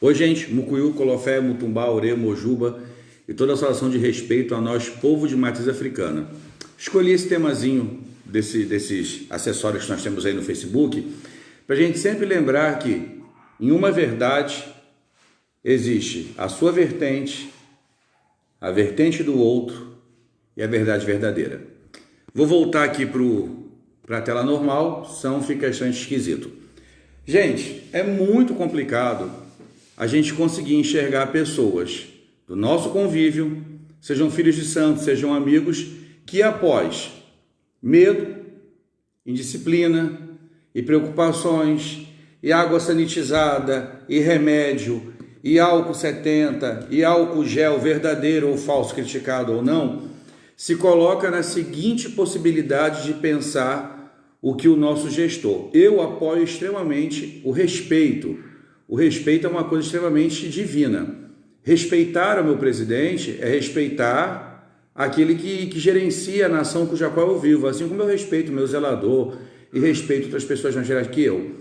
Oi, gente, Mucuyu, Colofé, Mutumbá, Orê, Mojuba e toda a saudação de respeito a nós, povo de matriz africana. Escolhi esse temazinho desses acessórios que nós temos aí no Facebook para a gente sempre lembrar que em uma verdade existe a sua vertente, a vertente do outro e a verdade verdadeira. Vou voltar aqui para a tela normal, senão fica bastante esquisito. Gente, é muito complicado a gente conseguir enxergar pessoas do nosso convívio, sejam filhos de santos, sejam amigos, que após medo, indisciplina e preocupações, e água sanitizada, e remédio, e álcool 70, e álcool gel verdadeiro ou falso, criticado ou não, se coloca na seguinte possibilidade de pensar o que o nosso gestor. Eu apoio extremamente o respeito. O respeito é uma coisa extremamente divina. Respeitar o meu presidente é respeitar aquele que gerencia a nação cuja qual eu vivo, assim como eu respeito o meu zelador e respeito outras pessoas mais gerais que eu.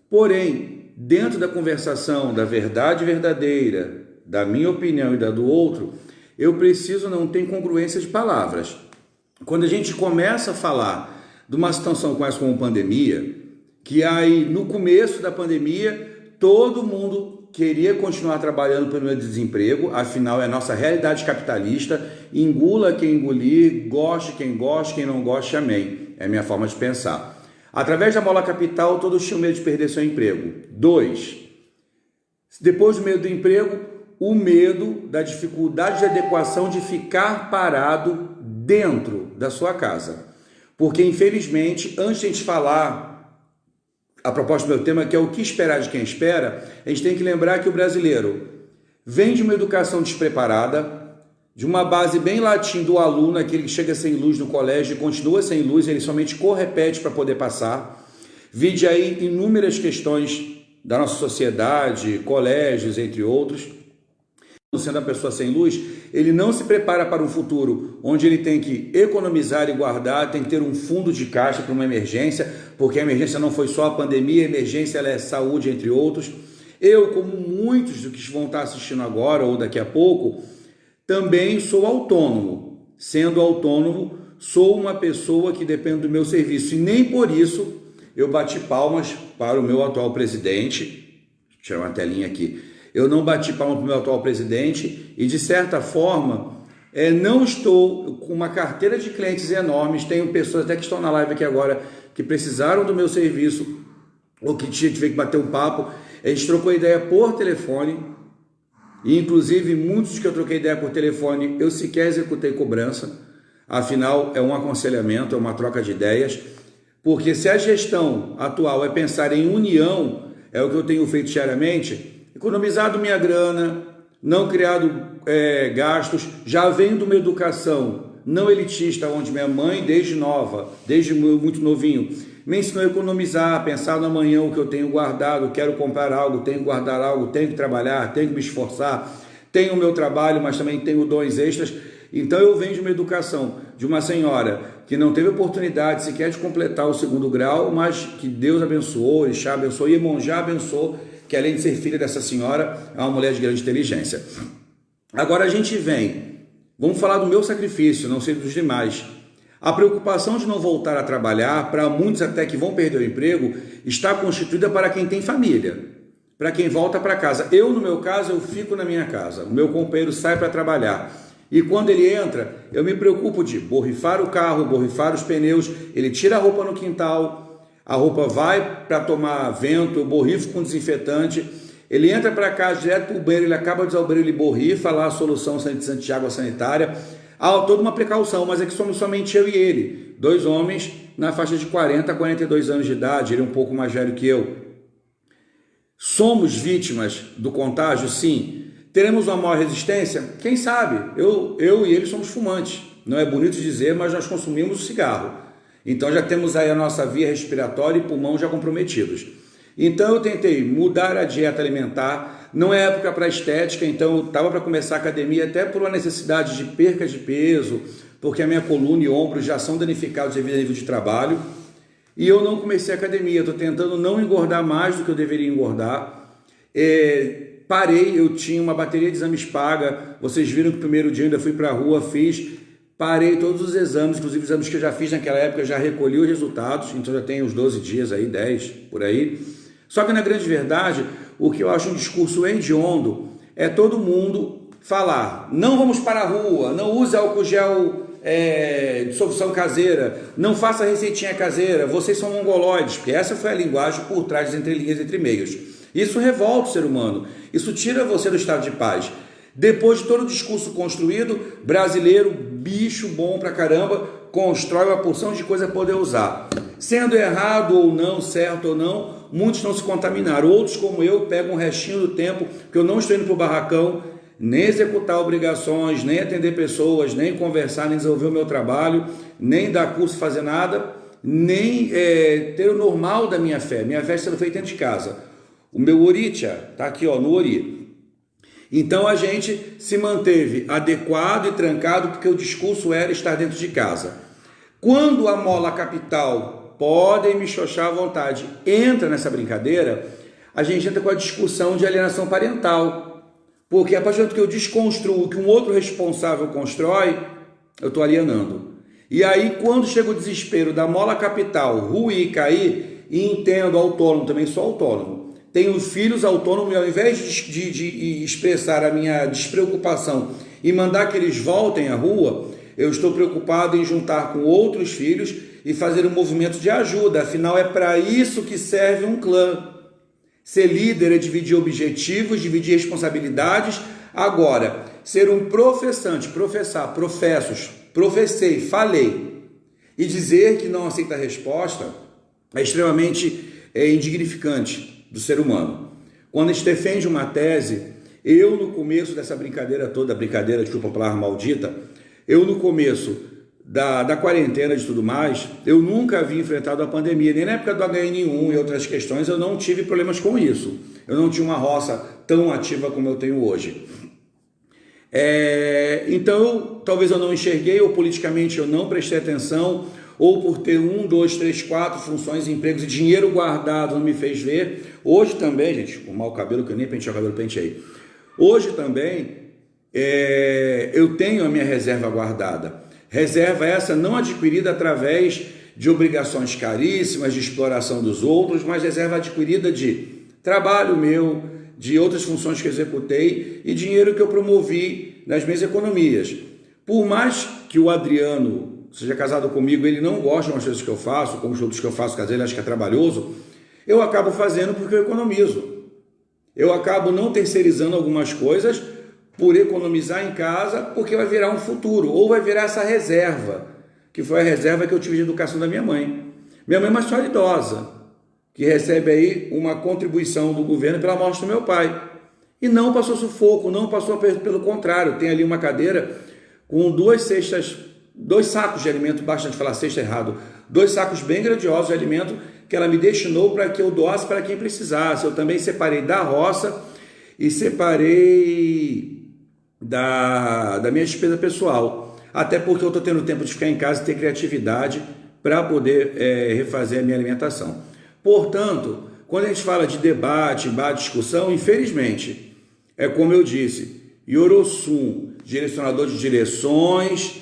Porém, dentro da conversação da verdade verdadeira, da minha opinião e da do outro, eu preciso não ter incongruência de palavras. Quando a gente começa a falar de uma situação como pandemia, que aí no começo da pandemia todo mundo queria continuar trabalhando pelo meu desemprego, afinal é a nossa realidade capitalista, engula quem engolir, goste quem goste, quem não goste, amém. É a minha forma de pensar. Através da mola capital, todos tinham medo de perder seu emprego. 2. Depois do medo do emprego, o medo da dificuldade de adequação de ficar parado dentro da sua casa. Porque, infelizmente, antes de a gente falar a proposta do meu tema, que é o que esperar de quem espera, a gente tem que lembrar que o brasileiro vem de uma educação despreparada, de uma base bem latim do aluno, aquele que chega sem luz no colégio e continua sem luz, ele somente correpete para poder passar. Vide aí inúmeras questões da nossa sociedade, colégios, entre outros. Sendo a pessoa sem luz, ele não se prepara para um futuro onde ele tem que economizar e guardar, tem que ter um fundo de caixa para uma emergência, porque a emergência não foi só a pandemia, a emergência ela é saúde, entre outros. Eu, como muitos do que vão estar assistindo agora ou daqui a pouco, também sou autônomo. Sendo autônomo, sou uma pessoa que depende do meu serviço e nem por isso eu bati palmas para o meu atual presidente. Deixa eu tirar uma telinha aqui. Eu não bati palma para o meu atual presidente e, de certa forma, não estou com uma carteira de clientes enormes. Tenho pessoas até que estão na live aqui agora que precisaram do meu serviço ou que tive que bater um papo. A gente trocou ideia por telefone e, inclusive, muitos que eu troquei ideia por telefone, eu sequer executei cobrança. Afinal, é um aconselhamento, é uma troca de ideias. Porque se a gestão atual é pensar em união, é o que eu tenho feito diariamente, economizado minha grana, não criado gastos, já venho de uma educação não elitista, onde minha mãe, desde muito novinho, me ensinou a economizar, pensar no amanhã, o que eu tenho guardado, quero comprar algo, tenho que guardar algo, tenho que trabalhar, tenho que me esforçar, tenho o meu trabalho, mas também tenho dons extras. Então eu venho de uma educação de uma senhora que não teve oportunidade sequer de completar o 2º grau, mas que Deus abençoou, Orixá abençoou, Iemonjá abençoou, que além de ser filha dessa senhora, é uma mulher de grande inteligência. Agora a gente vamos falar do meu sacrifício, não sei dos demais. A preocupação de não voltar a trabalhar, para muitos até que vão perder o emprego, está constituída para quem tem família, para quem volta para casa. Eu, no meu caso, eu fico na minha casa, o meu companheiro sai para trabalhar. E quando ele entra, eu me preocupo de borrifar o carro, borrifar os pneus, ele tira a roupa no quintal, a roupa vai para tomar vento, eu borrifo com desinfetante, ele entra para casa direto para o banheiro, ele acaba de usar o banheiro, ele borrifa lá a solução sanitizante de água sanitária. Há toda uma precaução, mas é que somos somente eu e ele, 2 homens na faixa de 40 a 42 anos de idade, ele é um pouco mais velho que eu. Somos vítimas do contágio? Sim. Teremos uma maior resistência? Quem sabe? Eu e ele somos fumantes. Não é bonito dizer, mas nós consumimos o cigarro. Então já temos aí a nossa via respiratória e pulmão já comprometidos. Então eu tentei mudar a dieta alimentar, não é época para estética, então eu estava para começar a academia até por uma necessidade de perca de peso, porque a minha coluna e ombros já são danificados devido ao nível de trabalho, e eu não comecei a academia, estou tentando não engordar mais do que eu deveria engordar, parei, eu tinha uma bateria de exames paga, vocês viram que o primeiro dia eu ainda fui para a rua, parei todos os exames, inclusive os exames que eu já fiz naquela época, eu já recolhi os resultados, então já tem uns 12 dias aí, 10, por aí. Só que na grande verdade, o que eu acho um discurso hediondo é todo mundo falar, não vamos para a rua, não use álcool gel de solução caseira, não faça receitinha caseira, vocês são mongoloides, porque essa foi a linguagem por trás das entrelinhas, entre meios. Isso revolta o ser humano, isso tira você do estado de paz. Depois de todo o discurso construído, brasileiro, bicho bom pra caramba, constrói uma porção de coisa para poder usar. Sendo errado ou não, certo ou não, muitos não se contaminaram. Outros, como eu, pegam um restinho do tempo que eu não estou indo para o barracão, nem executar obrigações, nem atender pessoas, nem conversar, nem desenvolver o meu trabalho, nem dar curso, fazer nada, nem ter o normal da minha fé. Minha fé está sendo feita dentro de casa. O meu Oritia está aqui, ó, no Ori. Então a gente se manteve adequado e trancado porque o discurso era estar dentro de casa. Quando a mola capital, podem me xoxar à vontade, entra nessa brincadeira, a gente entra com a discussão de alienação parental. Porque a partir do momento que eu desconstruo o que um outro responsável constrói, eu estou alienando. E aí quando chega o desespero da mola capital ruir e cair, e entendo autônomo, também sou autônomo, tenho filhos autônomos e ao invés de expressar a minha despreocupação e mandar que eles voltem à rua, eu estou preocupado em juntar com outros filhos e fazer um movimento de ajuda. Afinal, é para isso que serve um clã. Ser líder é dividir objetivos, dividir responsabilidades. Agora, ser um professante, professei, falei, e dizer que não aceita a resposta é extremamente indignificante do ser humano. Quando a gente defende uma tese, eu no começo dessa brincadeira toda, desculpa a palavra maldita, eu no começo da quarentena e de tudo mais, eu nunca havia enfrentado a pandemia, nem na época do HN1 e outras questões, eu não tive problemas com isso. Eu não tinha uma roça tão ativa como eu tenho hoje. Então, talvez eu não enxerguei, ou politicamente eu não prestei atenção, ou por ter 1, 2, 3, 4 funções, empregos e dinheiro guardado não me fez ver. Hoje também, gente, com mau cabelo, que eu nem pentei o cabelo, pentei. Hoje também, eu tenho a minha reserva guardada. Reserva essa não adquirida através de obrigações caríssimas, de exploração dos outros, mas reserva adquirida de trabalho meu, de outras funções que executei e dinheiro que eu promovi nas minhas economias. Por mais que o Adriano seja casado comigo, ele não gosta das coisas que eu faço, como os outros que eu faço, caso ele acha que é trabalhoso, eu acabo fazendo porque eu economizo. Eu acabo não terceirizando algumas coisas por economizar em casa, porque vai virar um futuro, ou vai virar essa reserva, que foi a reserva que eu tive de educação da minha mãe. Minha mãe é uma senhora idosa, que recebe aí uma contribuição do governo pela morte do meu pai. E não passou sufoco, não passou pelo contrário, tem ali uma cadeira com 2 sacos de alimento, basta de falar cesta errado, 2 sacos bem grandiosos de alimento que ela me destinou para que eu doasse para quem precisasse. Eu também separei da roça e separei da minha despesa pessoal, até porque eu estou tendo tempo de ficar em casa e ter criatividade para poder refazer a minha alimentação. Portanto, quando a gente fala de debate, discussão, infelizmente, é como eu disse, Yorosum, direcionador de direções,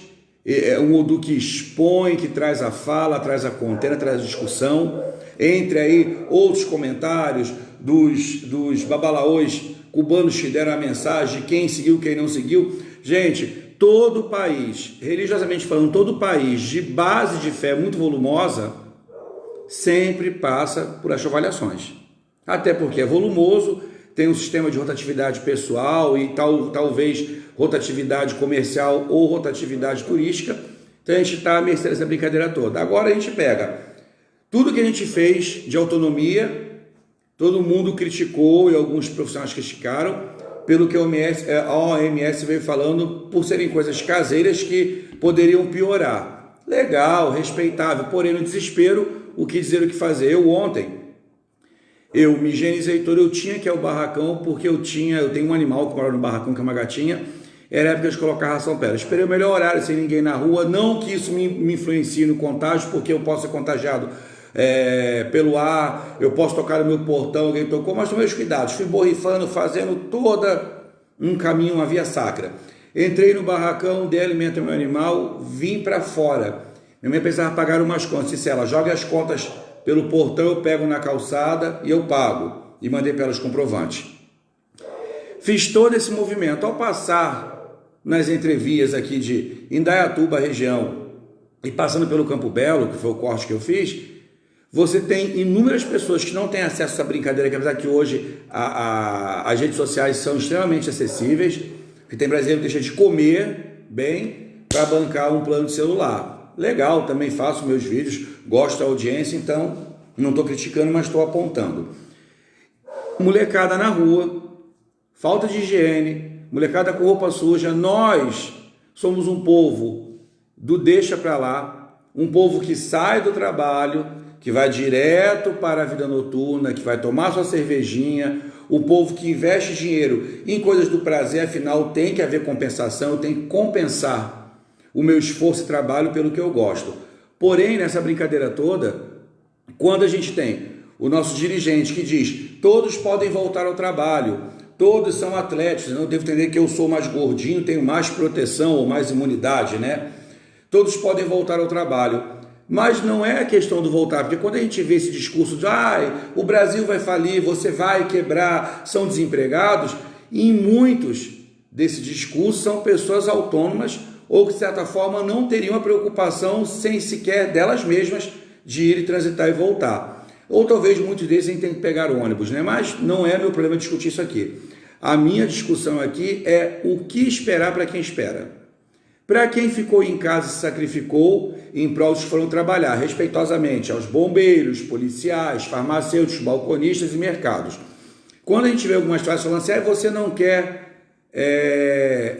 um Odu que expõe, que traz a fala, traz a contenda, traz a discussão, entre aí outros comentários dos babalaôs cubanos que deram a mensagem, quem seguiu, quem não seguiu. Gente, todo país, religiosamente falando, todo país de base de fé muito volumosa, sempre passa por achovalhações. Até porque é volumoso, tem um sistema de rotatividade pessoal e talvez rotatividade comercial ou rotatividade turística. Então a gente está à mercê dessa brincadeira toda. Agora a gente pega tudo que a gente fez de autonomia, todo mundo criticou e alguns profissionais criticaram, pelo que a OMS veio falando, por serem coisas caseiras que poderiam piorar. Legal, respeitável, porém no desespero, o que dizer, o que fazer. Eu me higienizei todo, eu tinha que ir ao barracão, porque eu tenho um animal que mora no barracão, que é uma gatinha, era época de colocar ração para ela. Esperei o melhor horário, sem ninguém na rua, não que isso me influencie no contágio, porque eu posso ser contagiado pelo ar, eu posso tocar no meu portão, alguém tocou, mas tomei os cuidados, fui borrifando, fazendo toda um caminho, uma via sacra. Entrei no barracão, dei alimento ao meu animal, vim para fora. Minha mãe precisava pagar umas contas, disse ela, jogue as contas pelo portão, eu pego na calçada e eu pago. E mandei para ela os comprovantes. Fiz todo esse movimento. Ao passar nas entrevias aqui de Indaiatuba, região, e passando pelo Campo Belo, que foi o corte que eu fiz, você tem inúmeras pessoas que não têm acesso a essa brincadeira, que apesar que hoje as redes sociais são extremamente acessíveis, que tem brasileiro que deixa de comer bem para bancar um plano de celular. Legal, também faço meus vídeos, gosto da audiência, então não estou criticando, mas estou apontando. Molecada na rua, falta de higiene, molecada com roupa suja. Nós somos um povo do deixa pra lá, um povo que sai do trabalho, que vai direto para a vida noturna, que vai tomar sua cervejinha, o povo que investe dinheiro em coisas do prazer, afinal tem que haver compensação, eu tenho que compensar o meu esforço e trabalho pelo que eu gosto. Porém, nessa brincadeira toda, quando a gente tem o nosso dirigente que diz, todos podem voltar ao trabalho, todos são atletas, não devo entender que eu sou mais gordinho, tenho mais proteção ou mais imunidade, né? Todos podem voltar ao trabalho. Mas não é a questão do voltar, porque quando a gente vê esse discurso de o Brasil vai falir, você vai quebrar, são desempregados, e muitos desse discurso são pessoas autônomas ou que de certa forma não teriam a preocupação sem sequer delas mesmas de ir e transitar e voltar. Ou talvez muitos deles tenham que pegar o ônibus, né? Mas não é meu problema discutir isso aqui. A minha discussão aqui é o que esperar para quem espera. Para quem ficou em casa e se sacrificou em prol dos que foram trabalhar, respeitosamente aos bombeiros, policiais, farmacêuticos, balconistas e mercados. Quando a gente vê algumas frases falando assim, você não quer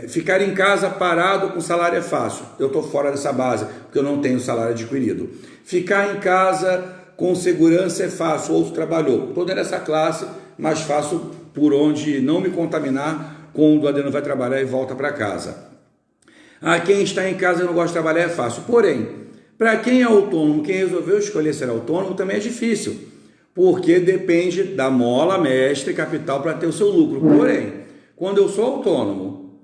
ficar em casa parado com salário é fácil. Eu estou fora dessa base, porque eu não tenho salário adquirido. Ficar em casa com segurança é fácil, outro trabalhou. Toda nessa classe, mas faço por onde não me contaminar quando o Adriano vai trabalhar e volta para casa. Quem está em casa e não gosta de trabalhar é fácil. Porém, para quem é autônomo, quem resolveu escolher ser autônomo também é difícil, porque depende da mola, mestre e capital para ter o seu lucro. Porém, quando eu sou autônomo,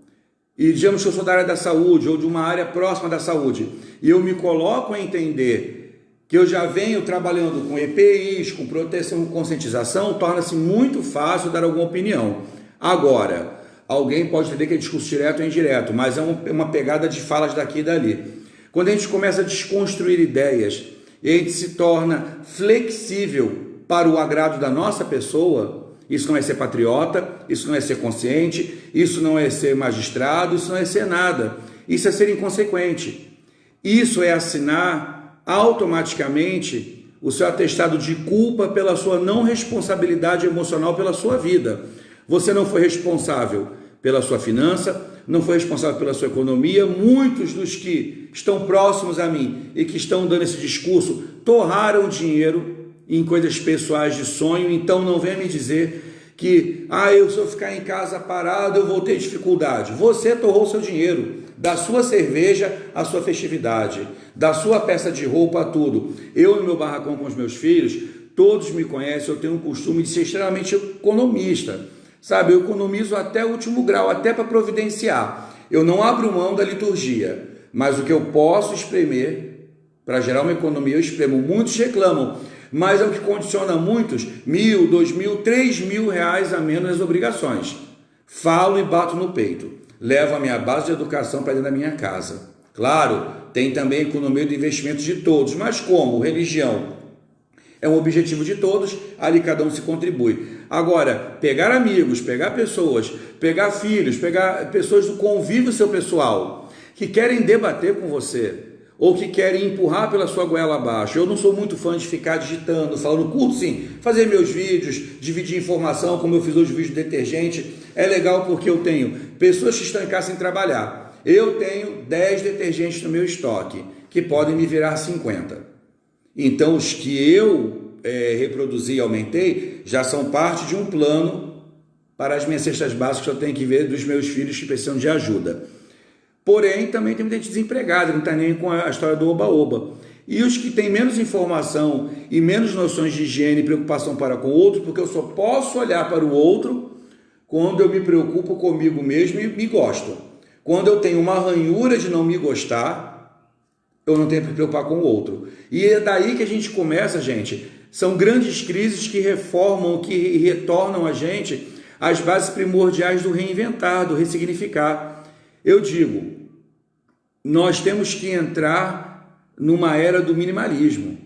e digamos que eu sou da área da saúde ou de uma área próxima da saúde, e eu me coloco a entender que eu já venho trabalhando com EPIs, com proteção, com conscientização, torna-se muito fácil dar alguma opinião. Agora, alguém pode entender que é discurso direto ou indireto, mas é uma pegada de falas daqui e dali. Quando a gente começa a desconstruir ideias e a gente se torna flexível para o agrado da nossa pessoa, isso não é ser patriota, isso não é ser consciente, isso não é ser magistrado, isso não é ser nada. Isso é ser inconsequente. Isso é assinar automaticamente o seu atestado de culpa pela sua não responsabilidade emocional pela sua vida. Você não foi responsável pela sua finança, não foi responsável pela sua economia. Muitos dos que estão próximos a mim e que estão dando esse discurso torraram dinheiro em coisas pessoais de sonho, então não venha me dizer que se eu ficar em casa parado eu vou ter dificuldade. Você torrou seu dinheiro, da sua cerveja à sua festividade, da sua peça de roupa a tudo. Eu no meu barracão com os meus filhos, todos me conhecem, eu tenho um costume de ser extremamente economista, sabe? Eu economizo até o último grau, até para providenciar. Eu não abro mão da liturgia, mas o que eu posso espremer para gerar uma economia eu espremo. Muitos reclamam, mas é o que condiciona muitos, 1.000, 2.000, 3.000 reais a menos nas obrigações. Falo e bato no peito. Levo a minha base de educação para dentro da minha casa. Claro, tem também a economia do investimento de todos, mas como religião é um objetivo de todos, ali cada um se contribui. Agora, pegar amigos, pegar pessoas, pegar filhos, pegar pessoas do convívio seu pessoal, que querem debater com você, ou que querem empurrar pela sua goela abaixo. Eu não sou muito fã de ficar digitando, falando, curto sim, fazer meus vídeos, dividir informação, como eu fiz hoje o vídeo de detergente. É legal porque eu tenho pessoas que estão em casa sem trabalhar. Eu tenho 10 detergentes no meu estoque, que podem me virar 50. Então, os que eu reproduzi e aumentei, já são parte de um plano para as minhas cestas básicas que eu tenho que ver dos meus filhos que precisam de ajuda. Porém, também tem muita gente desempregada, não está nem com a história do oba-oba. E os que têm menos informação e menos noções de higiene e preocupação para com o outro, porque eu só posso olhar para o outro quando eu me preocupo comigo mesmo e me gosto. Quando eu tenho uma ranhura de não me gostar, eu não tenho que me preocupar com o outro. E é daí que a gente começa, gente. São grandes crises que reformam, que retornam a gente às bases primordiais do reinventar, do ressignificar. Eu digo, nós temos que entrar numa era do minimalismo,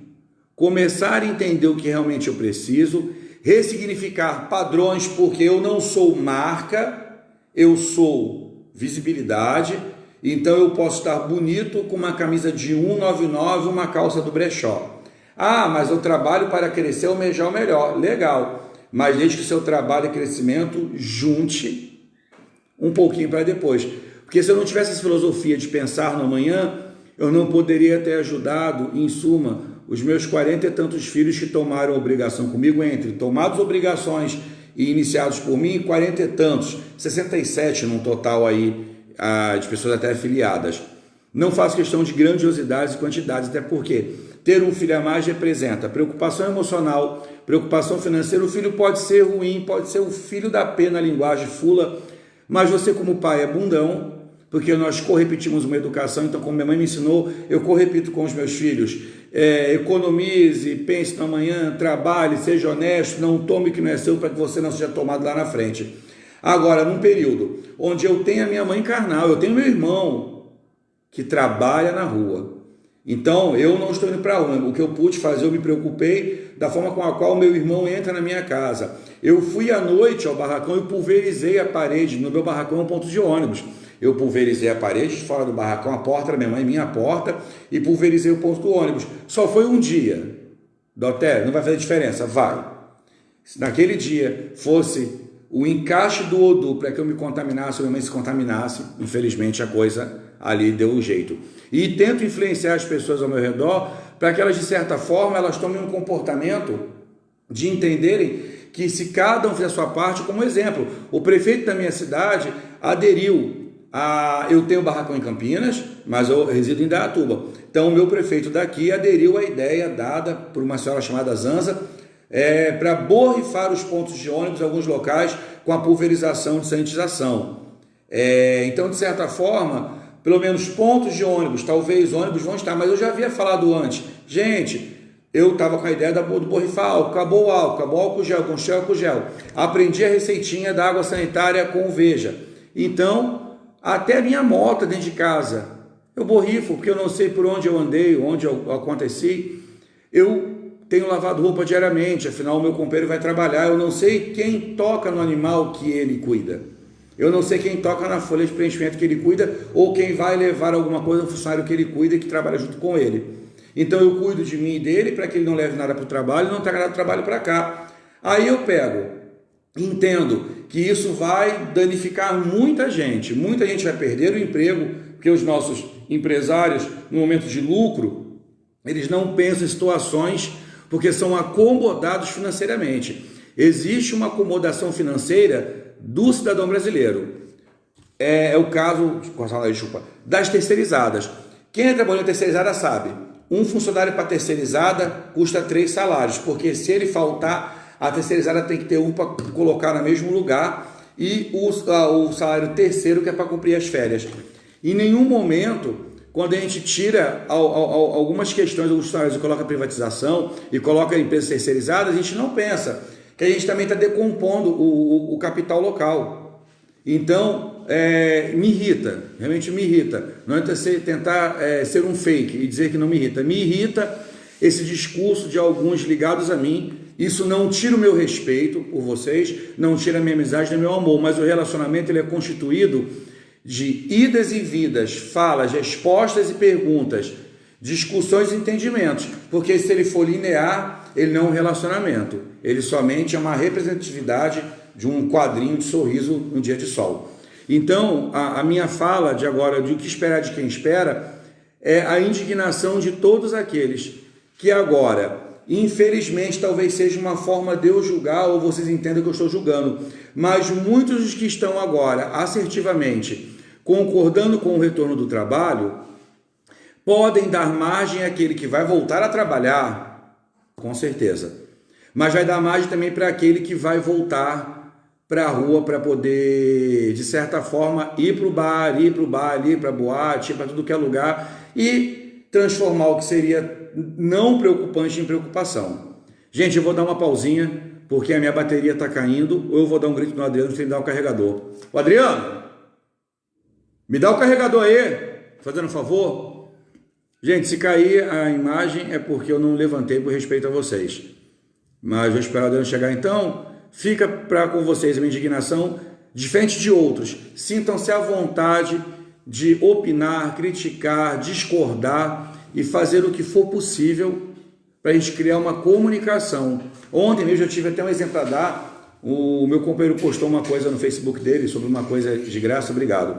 começar a entender o que realmente eu preciso, ressignificar padrões, porque eu não sou marca, eu sou visibilidade, então eu posso estar bonito com uma camisa de 1,99, uma calça do brechó. Ah, mas eu trabalho para crescer, almejar o melhor. Legal, mas desde que o seu trabalho e crescimento junte um pouquinho para depois. Porque se eu não tivesse essa filosofia de pensar no amanhã, eu não poderia ter ajudado, em suma, os meus 40 e tantos filhos que tomaram obrigação comigo, entre tomadas obrigações e iniciados por mim, 40 e tantos, 67 num total aí de pessoas até afiliadas. Não faço questão de grandiosidades e quantidades, até porque ter um filho a mais representa preocupação emocional, preocupação financeira. O filho pode ser ruim, pode ser o filho da pena, linguagem fula, mas você como pai é bundão, porque nós correpetimos uma educação. Então, como minha mãe me ensinou, eu correpito com os meus filhos. Economize, pense no amanhã, trabalhe, seja honesto, não tome o que não é seu para que você não seja tomado lá na frente. Agora, num período onde eu tenho a minha mãe carnal, eu tenho meu irmão que trabalha na rua. Então, eu não estou indo para onde. O que eu pude fazer, eu me preocupei da forma com a qual o meu irmão entra na minha casa. Eu fui à noite ao barracão e pulverizei a parede. No meu barracão é um ponto de ônibus. Eu pulverizei a parede de fora do barracão, a porta da minha mãe, minha porta, e pulverizei o ponto do ônibus. Só foi um dia. Doté, não vai fazer diferença? Vai. Se naquele dia fosse o encaixe do Odu para que eu me contaminasse, ou minha mãe se contaminasse, infelizmente a coisa ali deu um jeito. E tento influenciar as pessoas ao meu redor para que elas, de certa forma, elas tomem um comportamento de entenderem que se cada um fizer a sua parte, como exemplo, o prefeito da minha cidade aderiu. Eu tenho barracão em Campinas, mas eu resido em Indaiatuba. Então, o meu prefeito daqui aderiu à ideia dada por uma senhora chamada Zanza, para borrifar os pontos de ônibus em alguns locais com a pulverização de sanitização. Então, de certa forma, pelo menos pontos de ônibus, talvez ônibus vão estar, mas eu já havia falado antes. Gente, eu estava com a ideia do borrifar álcool, acabou o álcool gel, com álcool gel. Aprendi a receitinha da água sanitária com Veja. Então, até a minha moto dentro de casa, eu borrifo, porque eu não sei por onde eu andei, onde eu aconteci. Eu tenho lavado roupa diariamente, afinal o meu companheiro vai trabalhar. Eu não sei quem toca no animal que ele cuida. Eu não sei quem toca na folha de preenchimento que ele cuida, ou quem vai levar alguma coisa ao funcionário que ele cuida e que trabalha junto com ele. Então eu cuido de mim e dele para que ele não leve nada para o trabalho e não traga nada do trabalho para cá. Aí eu pego, entendo que isso vai danificar muita gente vai perder o emprego, porque os nossos empresários, no momento de lucro, eles não pensam em situações porque são acomodados financeiramente. Existe uma acomodação financeira do cidadão brasileiro. É o caso das terceirizadas. Quem trabalhou terceirizada sabe, um funcionário para terceirizada custa 3 salários, porque se ele faltar, a terceirizada tem que ter um para colocar no mesmo lugar e o salário terceiro que é para cumprir as férias. Em nenhum momento, quando a gente tira algumas questões, alguns salários e coloca privatização e coloca empresas terceirizadas, a gente não pensa que a gente também está decompondo o capital local. Então, me irrita, realmente me irrita. Não é tentar ser um fake e dizer que não me irrita. Me irrita esse discurso de alguns ligados a mim. Isso não tira o meu respeito por vocês, não tira a minha amizade nem o meu amor, mas o relacionamento ele é constituído de idas e vindas, falas, respostas e perguntas, discussões e entendimentos, porque se ele for linear, ele não é um relacionamento, ele somente é uma representatividade de um quadrinho de sorriso no dia de sol. Então, a minha fala de agora, de o que esperar de quem espera, é a indignação de todos aqueles que agora, infelizmente, talvez seja uma forma de eu julgar, ou vocês entendam que eu estou julgando, mas muitos dos que estão agora assertivamente concordando com o retorno do trabalho, Podem dar margem àquele que vai voltar a trabalhar, com certeza. Mas vai dar margem também para aquele que vai voltar para a rua para poder, de certa forma, ir para o bar, ir para a boate, ir para tudo que é lugar e transformar o que seria não preocupante em preocupação. Gente, eu vou dar uma pausinha porque a minha bateria está caindo, ou eu vou dar um grito no Adriano para ele dar o carregador. O Adriano, me dá o carregador aí, fazendo um favor. Gente, se cair a imagem é porque eu não levantei por respeito a vocês. Mas vou esperar o Adriano chegar então. Fica com vocês a minha indignação, diferente de outros. Sintam-se à vontade de opinar, criticar, discordar e fazer o que for possível para a gente criar uma comunicação. Ontem mesmo eu tive até um exemplo a dar. O meu companheiro postou uma coisa no Facebook dele sobre uma coisa de graça, obrigado.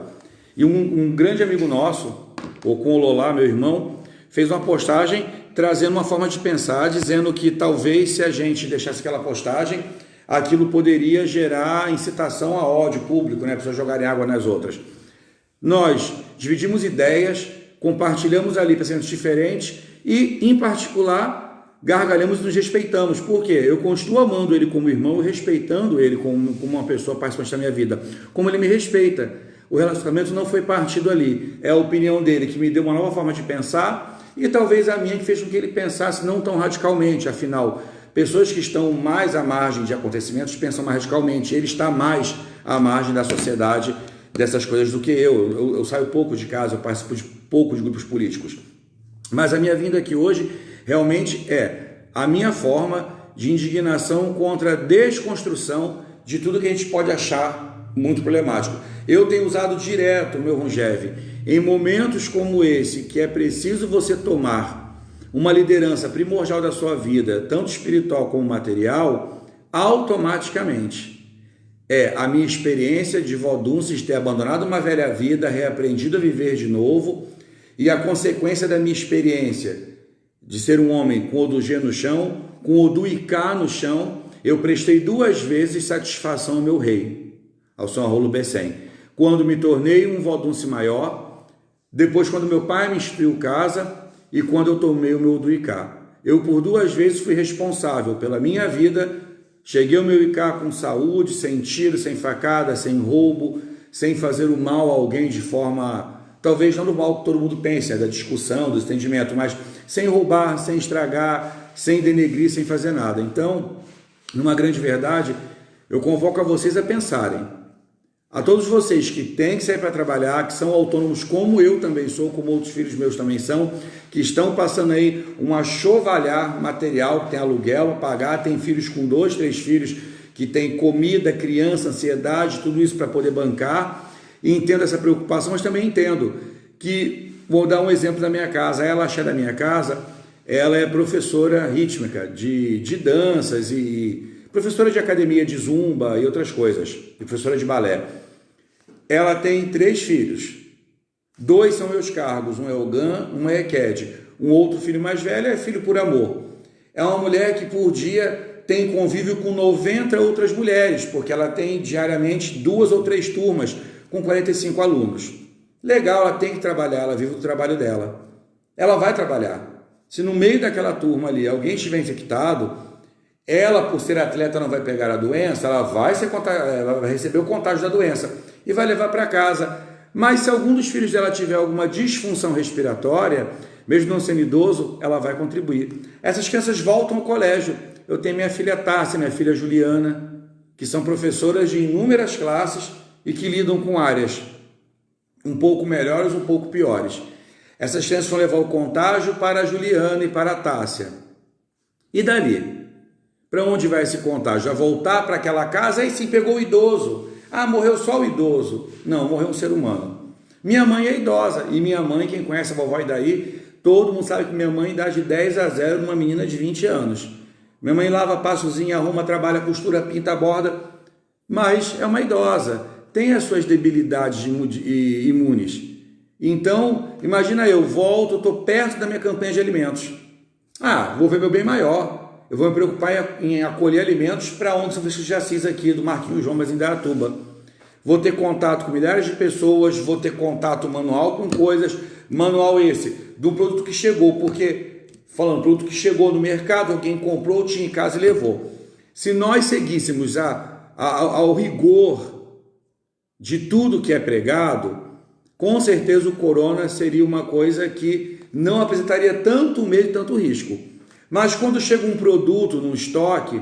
E um grande amigo nosso, o Ololá, meu irmão, fez uma postagem trazendo uma forma de pensar, dizendo que talvez se a gente deixasse aquela postagem, aquilo poderia gerar incitação a ódio público, né? Pessoas jogarem água nas outras. Nós dividimos ideias, compartilhamos ali pensamentos diferentes e, em particular, gargalhamos e nos respeitamos. Por quê? Eu continuo amando ele como irmão e respeitando ele como uma pessoa participante da minha vida, como ele me respeita. O relacionamento não foi partido ali. É a opinião dele que me deu uma nova forma de pensar e talvez a minha que fez com que ele pensasse não tão radicalmente. Afinal, pessoas que estão mais à margem de acontecimentos pensam mais radicalmente. Ele está mais à margem da sociedade dessas coisas do que eu. Eu saio pouco de casa, eu participo de poucos grupos políticos. Mas a minha vinda aqui hoje realmente é a minha forma de indignação contra a desconstrução de tudo que a gente pode achar muito problemático. Eu tenho usado direto o meu Rongev em momentos como esse, que é preciso você tomar uma liderança primordial da sua vida, tanto espiritual como material, automaticamente. É a minha experiência de vó Dulce ter abandonado uma velha vida, reaprendido a viver de novo, e a consequência da minha experiência de ser um homem com o do G no chão, com o do Icá no chão, eu prestei 2 vezes satisfação ao meu rei, ao São Rolo Becém. Quando me tornei um vó Dulce maior, depois quando meu pai me instruiu casa e quando eu tomei o meu do Icá. Eu por 2 vezes fui responsável pela minha vida, cheguei ao meu Icá com saúde, sem tiro, sem facada, sem roubo, sem fazer o mal a alguém de forma, talvez não do mal que todo mundo pensa, da discussão, do entendimento, mas sem roubar, sem estragar, sem denegrir, sem fazer nada. Então, numa grande verdade, eu convoco a vocês a pensarem. A todos vocês que têm que sair para trabalhar, que são autônomos como eu também sou, como outros filhos meus também são, que estão passando aí um achovalhar material, que tem aluguel a pagar, tem filhos com 2, 3 filhos, que tem comida, criança, ansiedade, tudo isso para poder bancar, e entendo essa preocupação, mas também entendo que, vou dar um exemplo da minha casa, ela da minha casa, ela é professora rítmica de danças e professora de academia de zumba e outras coisas, e professora de balé. Ela tem 3 filhos, 2 são meus cargos, um é o GAN, um é Eked. Um outro filho mais velho é filho por amor. É uma mulher que por dia tem convívio com 90 outras mulheres, porque ela tem diariamente 2 ou 3 turmas com 45 alunos. Legal, ela tem que trabalhar, ela vive o trabalho dela. Ela vai trabalhar. Se no meio daquela turma ali alguém estiver infectado, ela, por ser atleta, não vai pegar a doença, ela vai receber o contágio da doença e vai levar para casa. Mas se algum dos filhos dela tiver alguma disfunção respiratória, mesmo não sendo idoso, ela vai contribuir. Essas crianças voltam ao colégio. Eu tenho minha filha Tássia, minha filha Juliana, que são professoras de inúmeras classes e que lidam com áreas um pouco melhores, um pouco piores. Essas crianças vão levar o contágio para a Juliana e para a Tássia. E dali? Para onde vai esse contágio? A voltar para aquela casa? Aí sim, pegou o idoso. Ah, morreu só o idoso. Não, morreu um ser humano. Minha mãe é idosa. E minha mãe, quem conhece a vovó Idaí, todo mundo sabe que minha mãe dá de 10-0 numa menina de 20 anos. Minha mãe lava, passa, cozinha, arruma, trabalha, costura, pinta, borda. Mas é uma idosa. Tem as suas debilidades imunes. Então, imagina eu volto, estou perto da minha campanha de alimentos. Ah, vou ver meu bem maior. Eu vou me preocupar em acolher alimentos para onde São Francisco de Assis aqui, do Marquinhos João, mas em Indaiatuba. vou ter contato com milhares de pessoas, vou ter contato manual com coisas, manual esse, do produto que chegou, porque, falando, produto que chegou no mercado, alguém comprou, tinha em casa e levou. Se nós seguíssemos ao rigor de tudo que é pregado, com certeza o corona seria uma coisa que não apresentaria tanto medo e tanto risco. Mas quando chega um produto no estoque,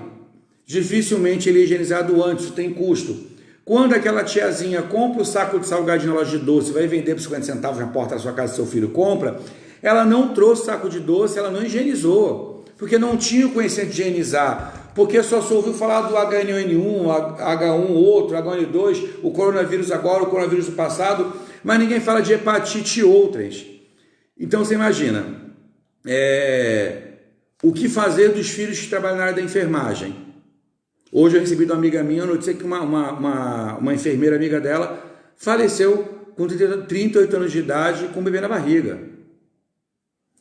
dificilmente ele é higienizado antes, isso tem custo. Quando aquela tiazinha compra o saco de salgadinho na loja de doce e vai vender por 50 centavos na porta da sua casa, seu filho compra, ela não trouxe saco de doce, ela não higienizou, porque não tinha o conhecimento de higienizar, porque só se ouviu falar do H1N1, H1 outro, H1N2, o coronavírus agora, o coronavírus do passado, mas ninguém fala de hepatite e outras. Então você imagina, o que fazer dos filhos que trabalham na área da enfermagem? Hoje eu recebi de uma amiga minha a notícia que uma enfermeira amiga dela faleceu com 38 anos de idade com um bebê na barriga.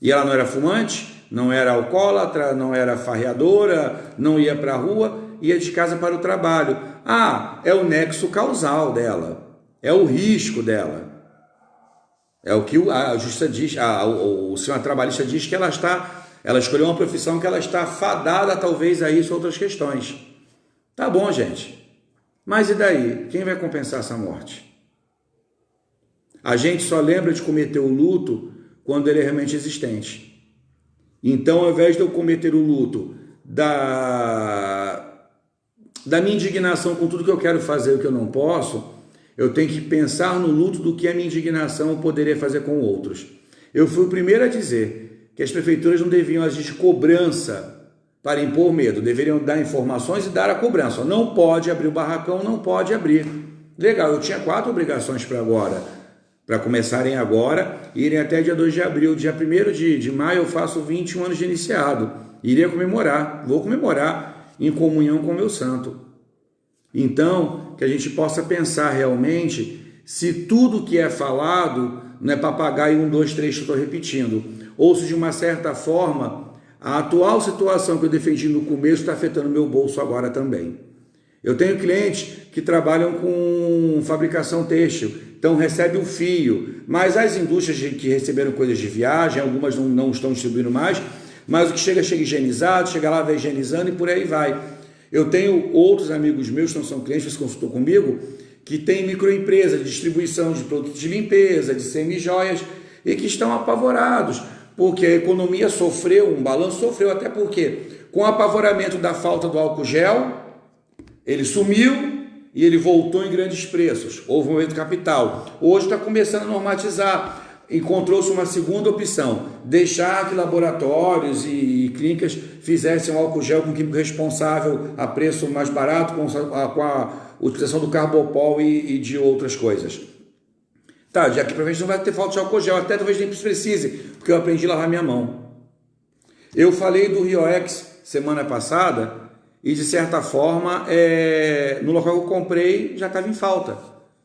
E ela não era fumante, não era alcoólatra, não era farreadora, não ia para a rua, ia de casa para o trabalho. É o nexo causal dela, é o risco dela. É o que a justiça diz, o senhor trabalhista diz que ela escolheu uma profissão que ela está fadada talvez a isso, outras questões. Tá bom, gente. Mas e daí? Quem vai compensar essa morte? A gente só lembra de cometer o luto quando ele é realmente existente. Então, ao invés de eu cometer o luto da minha indignação com tudo que eu quero fazer e o que eu não posso, eu tenho que pensar no luto do que a minha indignação poderia fazer com outros. Eu fui o primeiro a dizer que as prefeituras não deviam agir de cobrança para impor medo, deveriam dar informações e dar a cobrança. Não pode abrir o barracão, não pode abrir. Legal, eu tinha 4 obrigações para começarem agora, e irem até dia 2 de abril. Dia 1º de maio eu faço 21 anos de iniciado. Iria comemorar, vou comemorar em comunhão com o meu santo. Então, que a gente possa pensar realmente se tudo que é falado não é papagaio 1, 2, 3 que eu estou repetindo, ou se de uma certa forma a atual situação que eu defendi no começo está afetando meu bolso agora também. Eu tenho clientes que trabalham com fabricação têxtil, então recebe o fio, mas as indústrias que receberam coisas de viagem, algumas não estão distribuindo mais, mas o que chega higienizado, chega lá, vai higienizando e por aí vai. Eu tenho outros amigos meus que não são clientes, que consultou comigo, que têm microempresa de distribuição de produtos de limpeza, de semi-joias, e que estão apavorados, porque a economia sofreu, um balanço sofreu, até porque com o apavoramento da falta do álcool gel, ele sumiu e ele voltou em grandes preços. Houve um aumento capital. Hoje está começando a normatizar. Encontrou-se uma segunda opção, deixar que laboratórios e clínicas fizessem o álcool gel com químico responsável a preço mais barato, com a utilização do carbopol e de outras coisas. Tá, já que provavelmente não vai ter falta de álcool gel, até talvez nem precise, porque eu aprendi a lavar minha mão. Eu falei do RioX semana passada e, de certa forma, no local que eu comprei já estava em falta.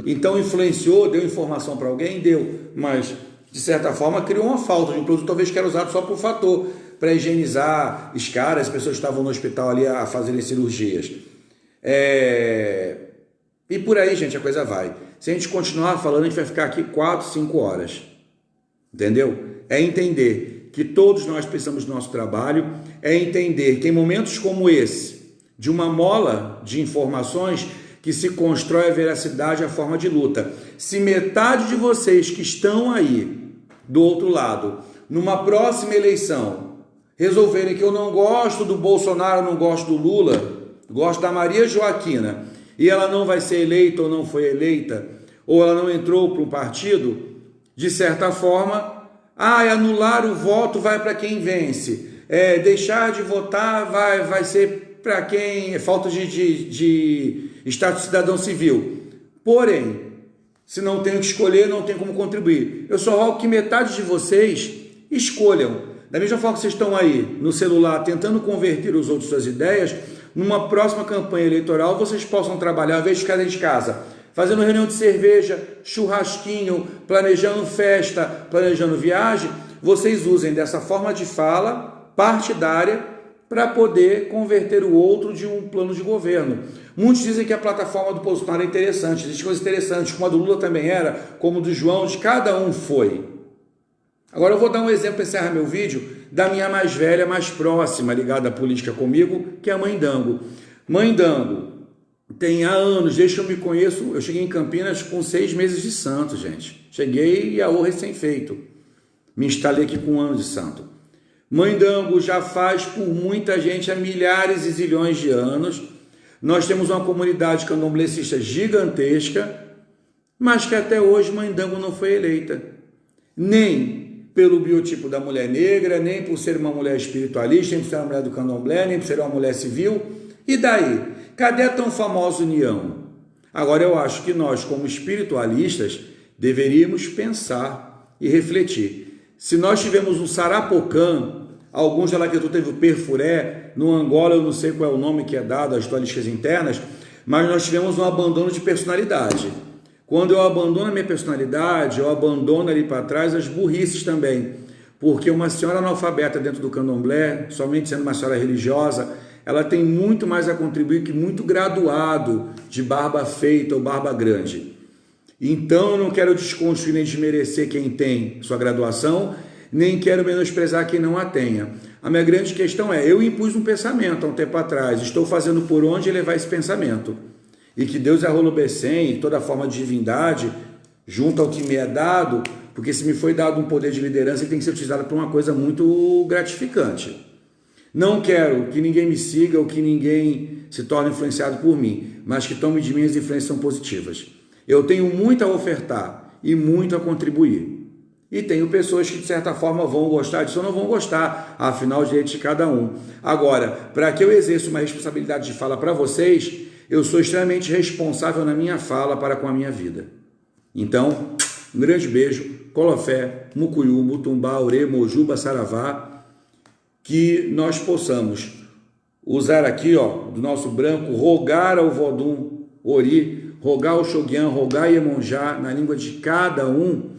Então, influenciou, deu informação para alguém? Deu, mas, de certa forma, criou uma falta de um produto talvez que era usado só por fator, para higienizar escaras, as pessoas estavam no hospital ali a fazerem cirurgias. E por aí, gente, a coisa vai. Se a gente continuar falando, a gente vai ficar aqui 4, 5 horas. Entendeu? É entender que todos nós precisamos do nosso trabalho, é entender que em momentos como esse, de uma mola de informações, que se constrói a veracidade e a forma de luta. Se metade de vocês que estão aí, do outro lado, numa próxima eleição, resolverem que eu não gosto do Bolsonaro, não gosto do Lula, gosto da Maria Joaquina, e ela não vai ser eleita ou não foi eleita, ou ela não entrou para um partido, de certa forma, anular o voto vai para quem vence, deixar de votar vai ser para quem é falta de status de cidadão civil. Porém, se não tenho que escolher, não tenho como contribuir. Eu só rogo que metade de vocês escolham. Da mesma forma que vocês estão aí no celular tentando converter os outros suas ideias, numa próxima campanha eleitoral vocês possam trabalhar, ao invés de ficar dentro de casa, fazendo reunião de cerveja, churrasquinho, planejando festa, planejando viagem, vocês usem dessa forma de fala partidária para poder converter o outro de um plano de governo. Muitos dizem que a plataforma do Bolsonaro é interessante, existem coisas interessantes, como a do Lula também era, como a do João, de cada um foi. Agora eu vou dar um exemplo para encerrar meu vídeo da minha mais velha, mais próxima, ligada à política comigo, que é a Mãe Dango. Mãe Dango tem há anos, desde que eu me conheço, eu cheguei em Campinas com 6 meses de santo, gente. Cheguei e a recém-feito. Me instalei aqui com 1 ano de santo. Mãe Dango já faz por muita gente há milhares e zilhões de anos. Nós temos uma comunidade candomblessista gigantesca, mas que até hoje Mãe Dango não foi eleita. Nem pelo biotipo da mulher negra, nem por ser uma mulher espiritualista, nem por ser uma mulher do candomblé, nem por ser uma mulher civil. E daí? Cadê a tão famosa união? Agora eu acho que nós, como espiritualistas, deveríamos pensar e refletir. Se nós tivemos um Sarapocã, alguns da Laquetu teve o Perfuré, no Angola eu não sei qual é o nome que é dado às dualistas internas, mas nós tivemos um abandono de personalidade. Quando eu abandono a minha personalidade, eu abandono ali para trás as burrices também. Porque uma senhora analfabeta dentro do candomblé, somente sendo uma senhora religiosa, ela tem muito mais a contribuir que muito graduado de barba feita ou barba grande. Então eu não quero desconstruir nem desmerecer quem tem sua graduação, nem quero menosprezar quem não a tenha. A minha grande questão é, eu impus um pensamento há um tempo atrás, estou fazendo por onde levar esse pensamento. E que Deus é Rolobecem e toda forma de divindade, junto ao que me é dado, porque se me foi dado um poder de liderança, ele tem que ser utilizado para uma coisa muito gratificante. Não quero que ninguém me siga ou que ninguém se torne influenciado por mim, mas que tome de mim as influências são positivas. Eu tenho muito a ofertar e muito a contribuir. E tenho pessoas que de certa forma vão gostar disso ou não vão gostar, afinal, o direito de cada um. Agora, para que eu exerça uma responsabilidade de fala para vocês, eu sou extremamente responsável na minha fala para com a minha vida. Então, um grande beijo, Colofé, Mucuyu, Mutumbá, Ore, Mojuba, Saravá, que nós possamos usar aqui, ó, do nosso branco, rogar ao Vodum Ori, rogar ao Xoguian, rogar a Iemonjá, na língua de cada um,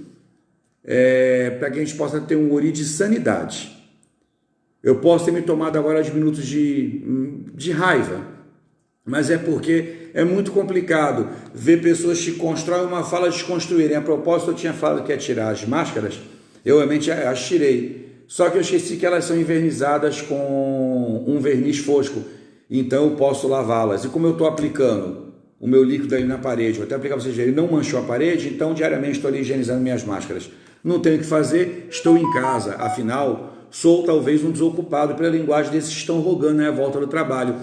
para que a gente possa ter um Ori de sanidade. Eu posso ter me tomado agora de minutos de raiva, mas é porque é muito complicado ver pessoas que constroem uma fala desconstruírem. A propósito, eu tinha falado que ia tirar as máscaras, eu realmente as tirei. Só que eu esqueci que elas são envernizadas com um verniz fosco, então eu posso lavá-las. E como eu estou aplicando o meu líquido ali na parede, vou até aplicar para vocês verem, ele não manchou a parede, então diariamente estou ali higienizando minhas máscaras. Não tenho o que fazer, estou em casa, afinal, sou talvez um desocupado pela linguagem desses que estão rogando, né, a volta do trabalho.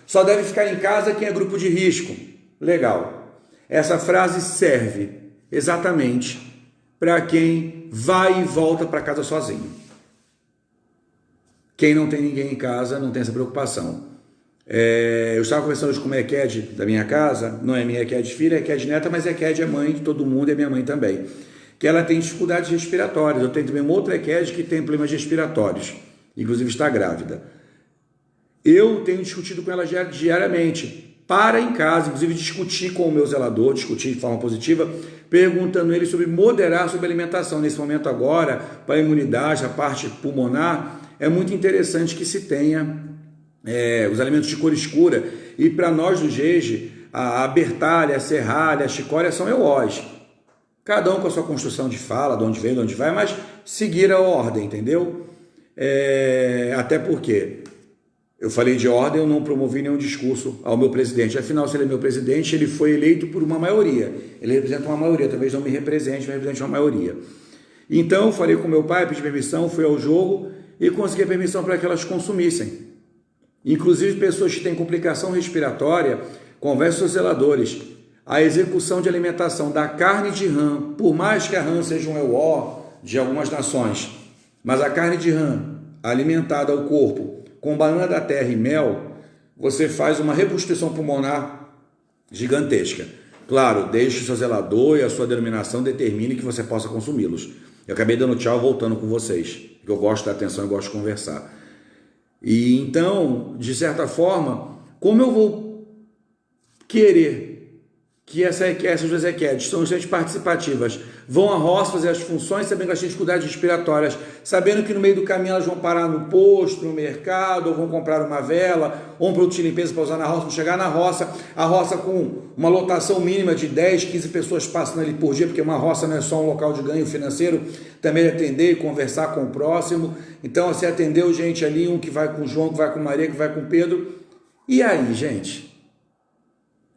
Só deve ficar em casa quem é grupo de risco. Legal. Essa frase serve exatamente para quem vai e volta para casa sozinho. Quem não tem ninguém em casa não tem essa preocupação. Eu estava conversando hoje com uma Eked da minha casa, não é minha Eked filha, é Eked neta, mas Eked é mãe de todo mundo e é minha mãe também. Que ela tem dificuldades respiratórias. Eu tenho também uma outra Eked que tem problemas respiratórios, inclusive está grávida. Eu tenho discutido com ela diariamente, para em casa, inclusive discutir com o meu zelador, discutir de forma positiva, perguntando ele sobre moderar sobre alimentação. Nesse momento agora, para a imunidade, a parte pulmonar, é muito interessante que se tenha os alimentos de cor escura. E para nós do Jeje, a bertalha, a serralha, a chicória são eós. Cada um com a sua construção de fala, de onde vem, de onde vai, mas seguir a ordem, entendeu? Até porque eu falei de ordem, eu não promovi nenhum discurso ao meu presidente. Afinal, se ele é meu presidente, ele foi eleito por uma maioria. Ele representa uma maioria, talvez não me represente, mas represente uma maioria. Então, eu falei com meu pai, pedi permissão, fui ao jogo e consegui a permissão para que elas consumissem. Inclusive, pessoas que têm complicação respiratória, conversem com os zeladores. A execução de alimentação da carne de rã, por mais que a rã seja um EUO de algumas nações, mas a carne de rã alimentada ao corpo com banana da terra e mel, você faz uma reconstituição pulmonar gigantesca. Claro, deixe o seu zelador e a sua denominação determine que você possa consumi-los. Eu acabei dando tchau voltando com vocês, porque eu gosto da atenção e gosto de conversar. E então, de certa forma, como eu vou querer que essas duas EQEDs são extremamente participativas, vão à roça fazer as funções, sabendo que elas têm dificuldades respiratórias, sabendo que no meio do caminho elas vão parar no posto, no mercado, ou vão comprar uma vela, ou um produto de limpeza para usar na roça, vão chegar na roça, a roça com uma lotação mínima de 10, 15 pessoas passando ali por dia, porque uma roça não é só um local de ganho financeiro, também atender e conversar com o próximo. Então você atendeu gente ali, um que vai com o João, que vai com Maria, que vai com o Pedro. E aí, gente?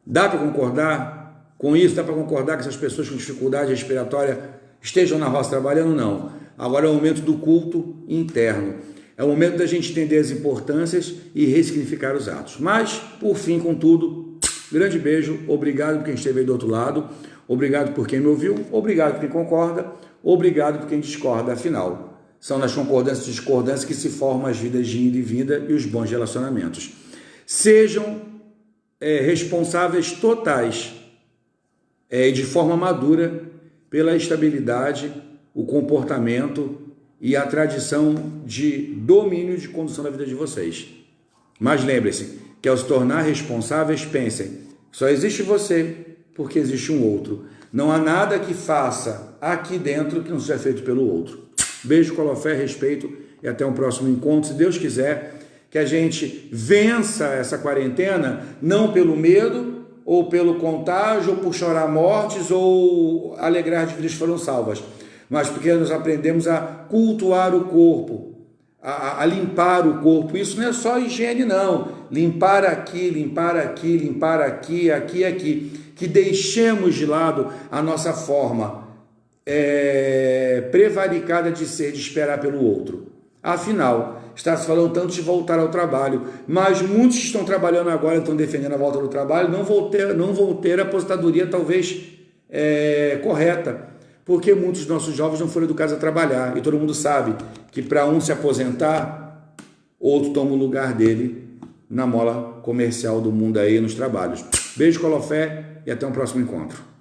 Dá para concordar com isso? Dá para concordar que essas pessoas com dificuldade respiratória estejam na roça trabalhando? Não. Agora é o momento do culto interno. É o momento da gente entender as importâncias e ressignificar os atos. Mas, por fim, contudo, grande beijo. Obrigado por quem esteve aí do outro lado. Obrigado por quem me ouviu. Obrigado por quem concorda. Obrigado por quem discorda. Afinal, são nas concordâncias e discordâncias que se formam as vidas de ida e vinda e os bons relacionamentos. Sejam responsáveis totais de forma madura pela estabilidade, o comportamento e a tradição de domínio de condução da vida de vocês. Mas lembre-se que ao se tornar responsáveis, pensem, só existe você porque existe um outro. Não há nada que faça aqui dentro que não seja feito pelo outro. Beijo, colofé, respeito e até um próximo encontro, se Deus quiser, que a gente vença essa quarentena, não pelo medo, ou pelo contágio, ou por chorar mortes, ou alegrar de vidas que foram salvas, mas porque nós aprendemos a cultuar o corpo, a limpar o corpo. Isso não é só higiene, não. Limpar aqui, limpar aqui, limpar aqui, aqui, aqui. Que deixemos de lado a nossa forma prevaricada de ser, de esperar pelo outro. Afinal, está se falando tanto de voltar ao trabalho, mas muitos que estão trabalhando agora, estão defendendo a volta do trabalho, não vão ter a aposentadoria talvez correta, porque muitos dos nossos jovens não foram educados a trabalhar, e todo mundo sabe que para um se aposentar, outro toma o lugar dele na mola comercial do mundo aí nos trabalhos. Beijo, colofé, e até um próximo encontro.